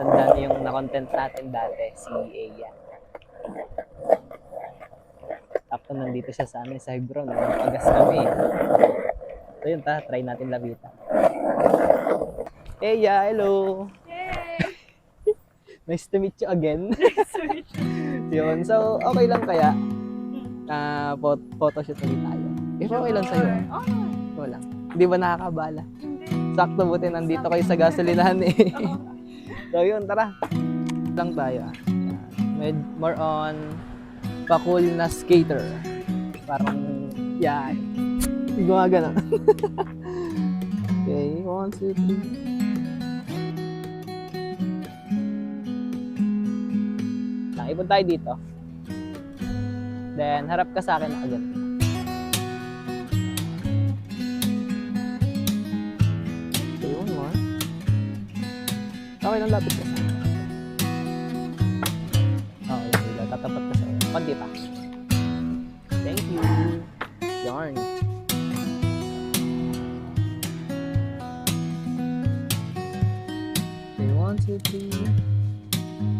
Tanda niyo yung na-content natin dati, si Eya. Tapos nandito siya sa amin sa Hebron. Nagpagas kami. So yun, try natin lapitan. Eya, hello! Yay! Nice to meet you again. Sweet. Yun, so okay lang kaya na photoshoot ulit tayo. If okay lang sa'yo, Oh, wala. Hindi ba nakakabala? hindi. Sakto buti nandito kayo sa gasolinahan eh. Oo. So yun, tara. Lang tayo. Yan. More on pa-cool na skater. Parang, yan. Gumagana. Okay, 1, 2, 3. Ipon tayo dito. Then, harap ka sa akin na agad. Okay, one more. Okay lang, lapit ka sa akin. Okay, wala. Tatapat ka sa akin. Konti pa. Thank you. Yarn. Okay, 1, 2, 3.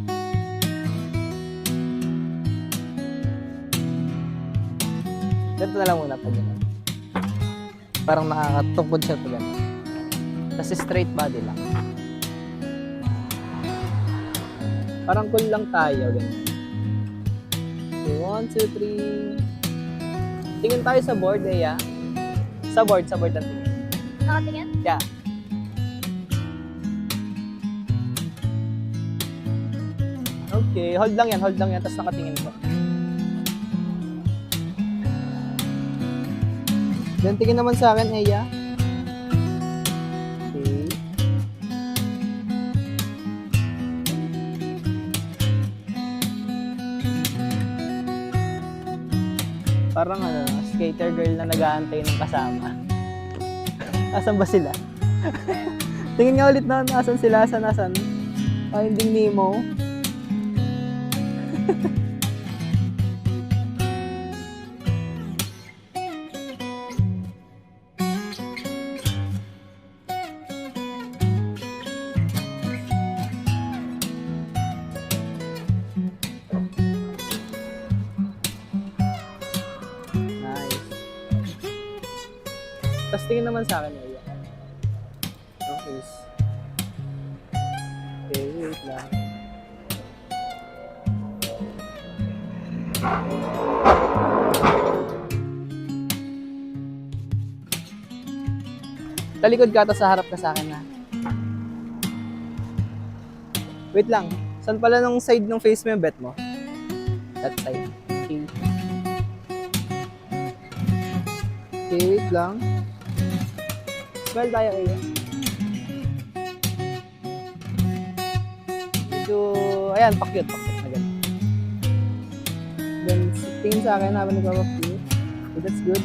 Ganito na lang muna pag gano'n. Parang nakakatungkod siya pag gano'n. Kasi straight body lang. Parang cool lang tayo, ganyan. Okay, 1, 2, 3. Tingin tayo sa board, Eya. Sa board ang tingin. Nakatingin? Yeah. Okay, hold lang yan, tapos nakatingin ko. Then, tingin naman sa akin, Eya. Okay. Parang skater girl na nag-aantay ng kasama. Asan ba sila? Tingin nga ulit na, asan sila? Asan? Finding Nemo. Nice. Tapos tingin naman sa akin, Eya. Okay. Okay, wait lang. Talikod ka, tapos harap ka sa akin na. Wait lang. Saan pala nung side ng face mo yung bet mo? That side. Okay. Okay, wait lang. Smile tayo kayo. Medyo, ayan, pakyut na ganun. Then, tingin sa akin habang nagpapakyut. Okay, that's good.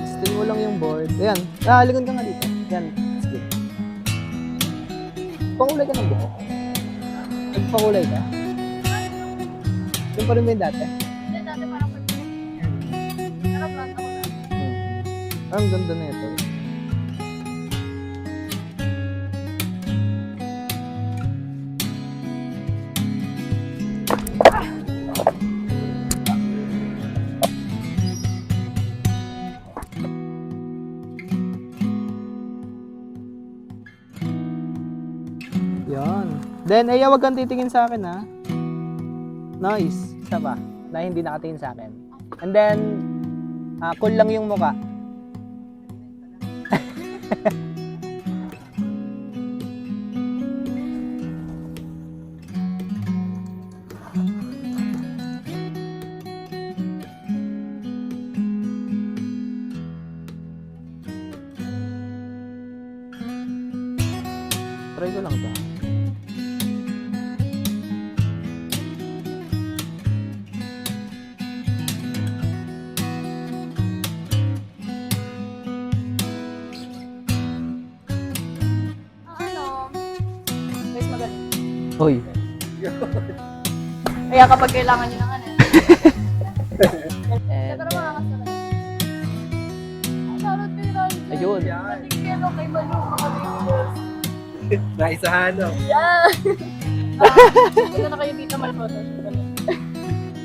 So, tingin mo lang yung board. Ayan, likod ka nga dito. Ayan, that's good. Pakulay ka ng buko. Nagpakulay ka? Yung pa rin ba yung dati? Hindi, dati parang pag- Pero blonde ako na. Ang ganda na ito. Yan. Then, Eya, wag kang titingin sa akin, ha? Nice. Isa pa, na hindi nakatingin sa akin. And then, cool lang yung muka. Try ko lang ba? Guys, magaling. Hoy. Kaya kapag kailangan nyo ng ano. And, Pero makakasalan. Shoutout kay Ranjan. ayun. Pati kay ano, kay Manu, mga videos. Naisahan, no? Yeah! Punta na kayo dito, Malfoto.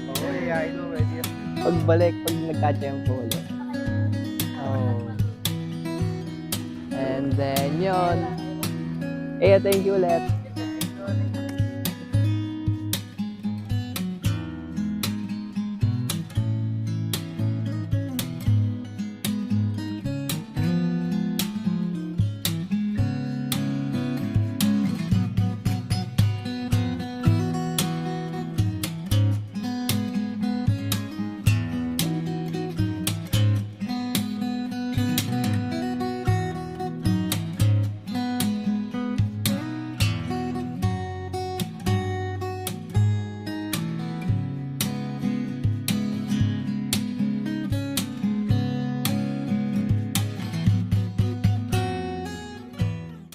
Oo, yayain mo. Pwede. Pagbalik, pag nagka-tempo ulit. Oh. And then, yun. Eh, thank you ulit.